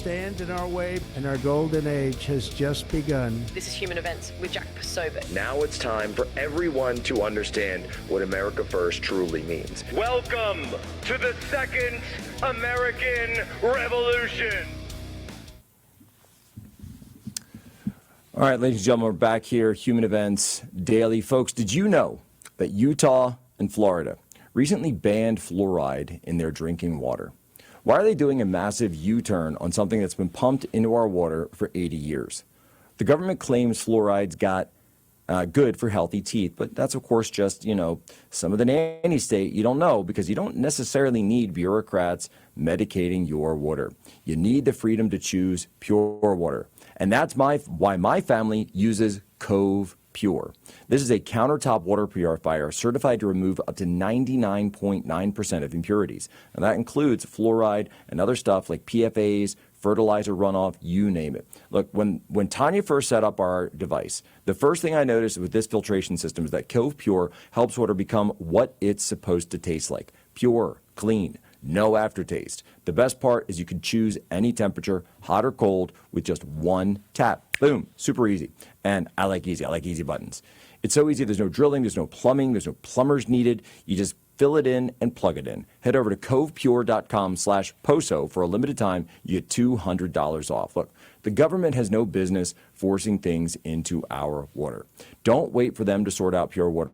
Stand in our way, and our golden age has just begun. This is Human Events with Jack Posobiec. Now it's time for everyone to understand what America First truly means. Welcome to the Second American Revolution. All right, ladies and gentlemen, we're back here, Human Events Daily. Folks, did you know that Utah and Florida recently banned fluoride in their drinking water? Why are they doing a massive U-turn on something that's been pumped into our water for 80 years? The government claims fluoride's got good for healthy teeth, but that's, of course, just, some of the nanny state you don't know, because you don't necessarily need bureaucrats medicating your water. You need the freedom to choose pure water. And that's why my family uses Cove Pure. This is a countertop water purifier certified to remove up to 99.9% of impurities. And that includes fluoride and other stuff like PFAs, fertilizer runoff, you name it. Look, when Tanya first set up our device, the first thing I noticed with this filtration system is that Cove Pure helps water become what it's supposed to taste like. Pure, clean, no aftertaste. The best part is you can choose any temperature, hot or cold, with just one tap. Boom, super easy. And I like easy buttons. It's so easy, there's no drilling, there's no plumbing, there's no plumbers needed. You just fill it in and plug it in. Head over to covepure.com/POSO for a limited time. You get $200 off. Look, the government has no business forcing things into our water. Don't wait for them to sort out pure water.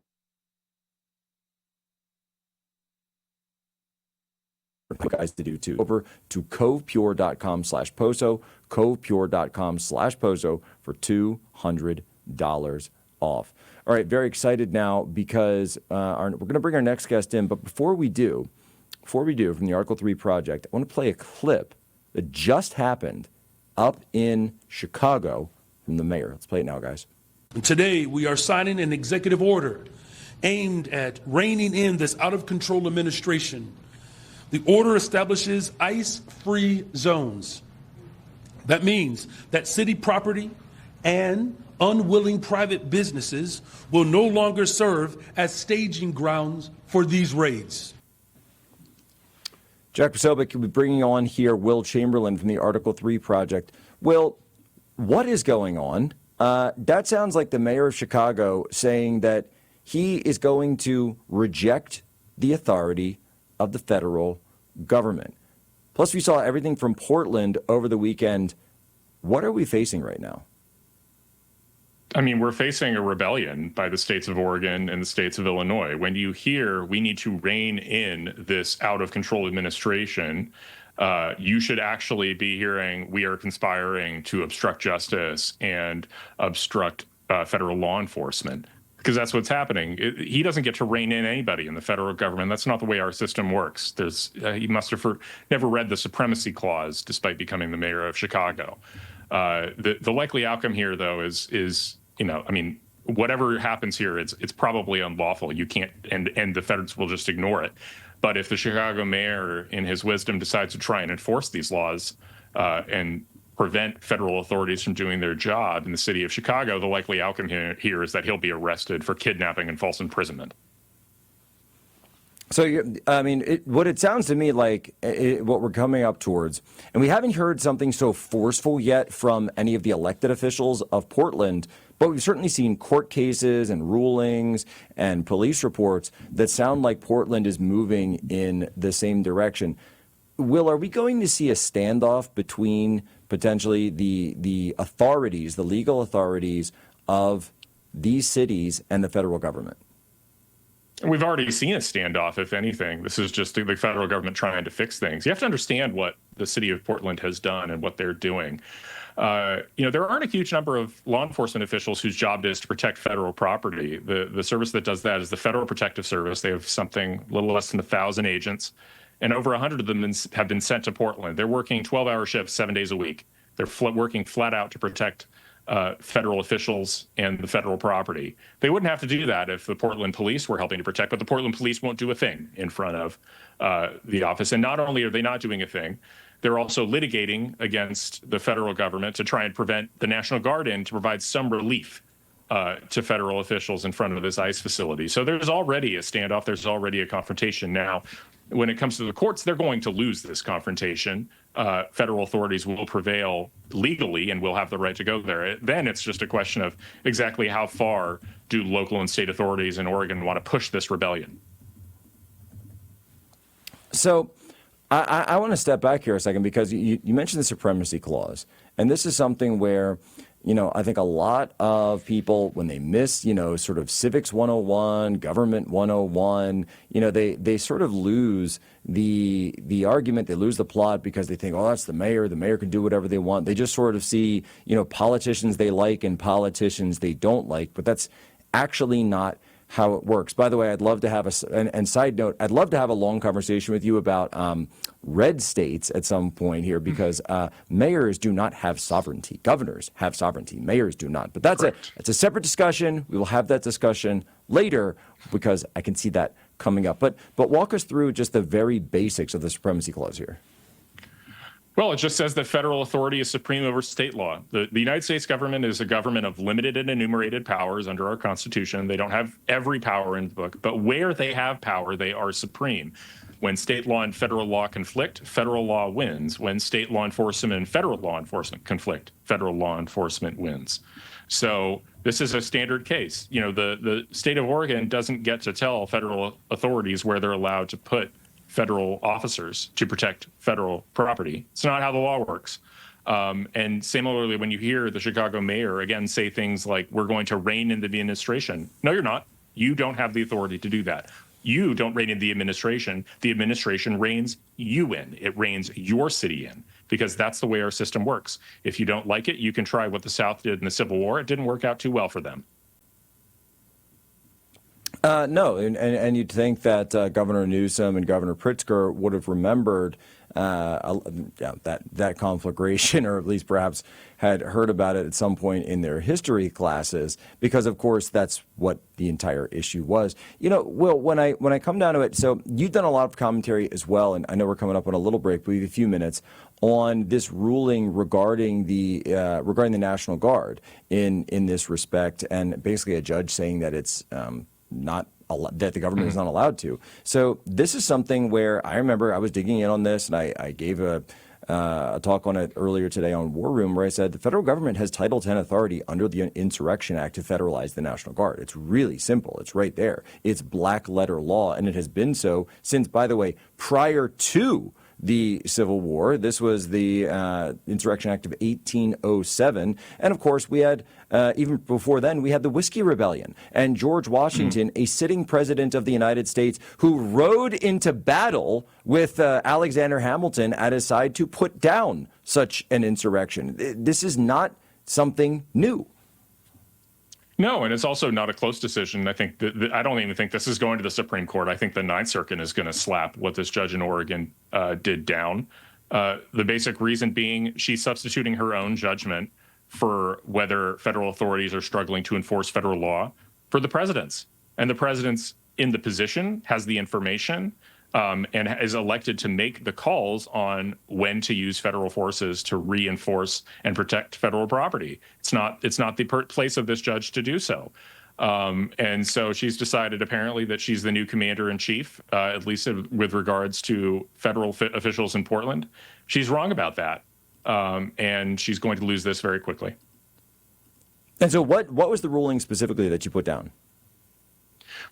Guys to do too. Over to covepure.com/POSO, covepure.com/POSO for $200 off. All right, very excited now because we're going to bring our next guest in. But before we do, from the Article 3 project, I want to play a clip that just happened up in Chicago from the mayor. Let's play it now, guys. Today, we are signing an executive order aimed at reining in this out-of-control administration. The order establishes ICE-free zones. That means that city property and unwilling private businesses will no longer serve as staging grounds for these raids. Jack Posobiec will be bringing on here Will Chamberlain from the Article 3 project. Will, what is going on? That sounds like the mayor of Chicago saying that he is going to reject the authority of the federal government. Plus, we saw everything from Portland over the weekend. What are we facing right now? I mean, we're facing a rebellion by the states of Oregon and the states of Illinois. When you hear we need to rein in this out-of-control administration, you should actually be hearing we are conspiring to obstruct justice and obstruct federal law enforcement. Because that's what's happening. He doesn't get to rein in anybody in the federal government. That's not the way our system works. He must have never read the Supremacy Clause, despite becoming the mayor of Chicago. The likely outcome here, though, is whatever happens here, it's probably unlawful. You can't, and the feds will just ignore it. But if the Chicago mayor, in his wisdom, decides to try and enforce these laws and prevent federal authorities from doing their job in the city of Chicago, the likely outcome here is that he'll be arrested for kidnapping and false imprisonment. So, what it sounds to me like what we're coming up towards, and we haven't heard something so forceful yet from any of the elected officials of Portland, but we've certainly seen court cases and rulings and police reports that sound like Portland is moving in the same direction. Will, are we going to see a standoff between potentially the authorities, the legal authorities of these cities and the federal government? We've already seen a standoff, if anything. This is just the federal government trying to fix things. You have to understand what the city of Portland has done and what they're doing. There aren't a huge number of law enforcement officials whose job is to protect federal property. The service that does that is the Federal Protective Service. They have something a little less than 1,000 agents. And over 100 of them have been sent to Portland. They're working 12-hour shifts 7 days a week. They're working flat out to protect federal officials and the federal property. They wouldn't have to do that if the Portland police were helping to protect, but the Portland police won't do a thing in front of the office. And not only are they not doing a thing, they're also litigating against the federal government to try and prevent the National Guard in to provide some relief to federal officials in front of this ICE facility. So there's already a standoff. There's already a confrontation now. When it comes to the courts, they're going to lose this confrontation. Federal authorities will prevail legally and will have the right to go there. Then it's just a question of exactly how far do local and state authorities in Oregon want to push this rebellion. So I want to step back here a second because you mentioned the Supremacy Clause. And this is something where, I think a lot of people, when they miss, sort of civics 101, government 101, they sort of lose the argument, they lose the plot because they think, oh, that's the mayor can do whatever they want. They just sort of see, politicians they like and politicians they don't like. But that's actually not how it works. By the way, I'd love to have and side note, I'd love to have a long conversation with you about red states at some point here because mayors do not have sovereignty. Governors have sovereignty. Mayors do not. But that's it's a separate discussion. We will have that discussion later because I can see that coming up. But walk us through just the very basics of the Supremacy Clause here. Well, it just says that federal authority is supreme over state law. The United States government is a government of limited and enumerated powers under our Constitution. They don't have every power in the book, but where they have power, they are supreme. When state law and federal law conflict, federal law wins. When state law enforcement and federal law enforcement conflict, federal law enforcement wins. So this is a standard case. The state of Oregon doesn't get to tell federal authorities where they're allowed to put federal officers to protect federal property. It's not how the law works. And similarly, when you hear the Chicago mayor again say things like, we're going to rein in the administration. No, you're not. You don't have the authority to do that. You don't rein in the administration. The administration reins you in. It reins your city in because that's the way our system works. If you don't like it, you can try what the South did in the Civil War. It didn't work out too well for them. No, and you'd think that Governor Newsom and Governor Pritzker would have remembered that conflagration, or at least perhaps had heard about it at some point in their history classes, because of course that's what the entire issue was. Will, when I come down to it, so you've done a lot of commentary as well, and I know we're coming up on a little break, but we have a few minutes on this ruling regarding the National Guard in this respect, and basically a judge saying that it's that the government is not allowed to. So this is something where I remember I was digging in on this, and I gave a talk on it earlier today on War Room, where I said the federal government has Title 10 authority under the Insurrection Act to federalize the National Guard. It's really simple. It's right there. It's black letter law, and it has been so since, by the way, prior to the Civil War. This was the Insurrection Act of 1807. And of course, we had, even before then, we had the Whiskey Rebellion. And George Washington, a sitting president of the United States, who rode into battle with Alexander Hamilton at his side to put down such an insurrection. This is not something new. No, and it's also not a close decision. I think I don't even think this is going to the Supreme Court. I think the Ninth Circuit is going to slap what this judge in Oregon did down. The basic reason being she's substituting her own judgment for whether federal authorities are struggling to enforce federal law for the president's. And the president's in the position, has the information, and is elected to make the calls on when to use federal forces to reinforce and protect federal property. It's not the place of this judge to do so. And so she's decided apparently that she's the new commander in chief, at least with regards to federal officials in Portland. She's wrong about that. And she's going to lose this very quickly. And so what was the ruling specifically that you put down?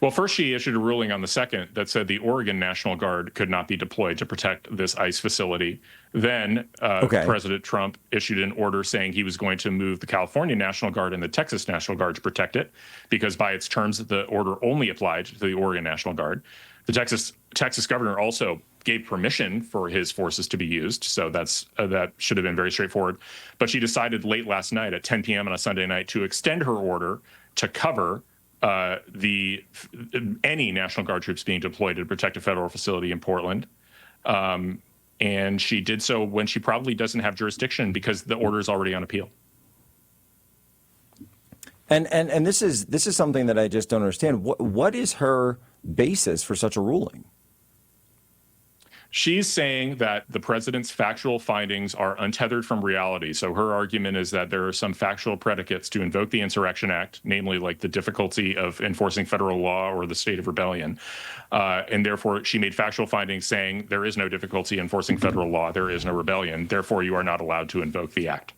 Well, first she issued a ruling on the 2nd that said the Oregon National Guard could not be deployed to protect this ICE facility. Then President Trump issued an order saying he was going to move the California National Guard and the Texas National Guard to protect it, because by its terms, the order only applied to the Oregon National Guard. The Texas governor also gave permission for his forces to be used, so that should have been very straightforward. But she decided late last night at 10 p.m. on a Sunday night to extend her order to cover any National Guard troops being deployed to protect a federal facility in Portland. And she did so when she probably doesn't have jurisdiction because the order is already on appeal. And this is something that I just don't understand. What is her basis for such a ruling? She's saying that the president's factual findings are untethered from reality. So her argument is that there are some factual predicates to invoke the Insurrection Act, namely like the difficulty of enforcing federal law or the state of rebellion. And therefore, she made factual findings saying there is no difficulty enforcing federal law, there is no rebellion. Therefore, you are not allowed to invoke the act.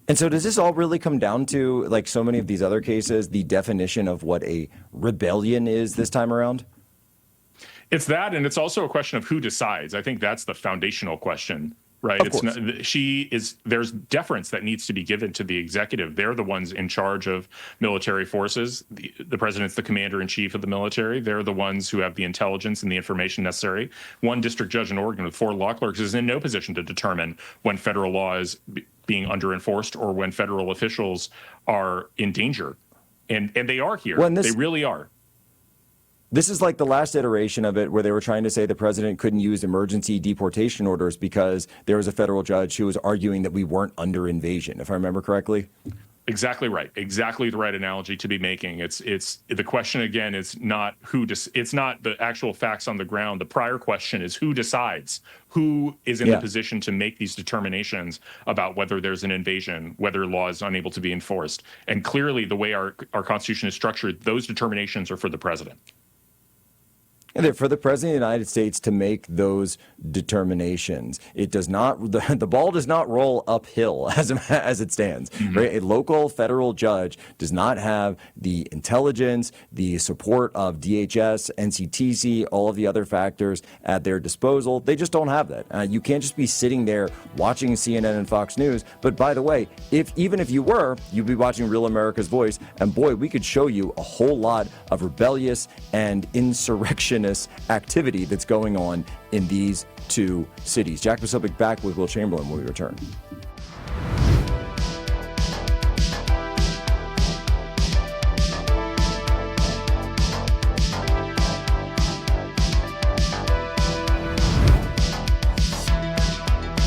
And so does this all really come down to, like so many of these other cases, the definition of what a rebellion is this time around? It's that, and it's also a question of who decides. I think that's the foundational question, right? Of course. There's deference that needs to be given to the executive. They're the ones in charge of military forces. The president's the commander-in-chief of the military. They're the ones who have the intelligence and the information necessary. One district judge in Oregon with 4 law clerks is in no position to determine when federal law is being under-enforced or when federal officials are in danger. And they are here. They really are. This is like the last iteration of it where they were trying to say the president couldn't use emergency deportation orders because there was a federal judge who was arguing that we weren't under invasion, if I remember correctly. Exactly right. Exactly the right analogy to be making. It's the question again is not it's not the actual facts on the ground. The prior question is who decides, who is in the position to make these determinations about whether there's an invasion, whether law is unable to be enforced. And clearly the way our Constitution is structured, those determinations are for the president. And for the president of the United States to make those determinations, it does not. The ball does not roll uphill as it stands. Mm-hmm. Right? A local federal judge does not have the intelligence, the support of DHS, NCTC, all of the other factors at their disposal. They just don't have that. You can't just be sitting there watching CNN and Fox News. But by the way, even if you were, you'd be watching Real America's Voice, and boy, we could show you a whole lot of rebellious and insurrection activity that's going on in these 2 cities. Jack Posobiec back with Will Chamberlain when we return.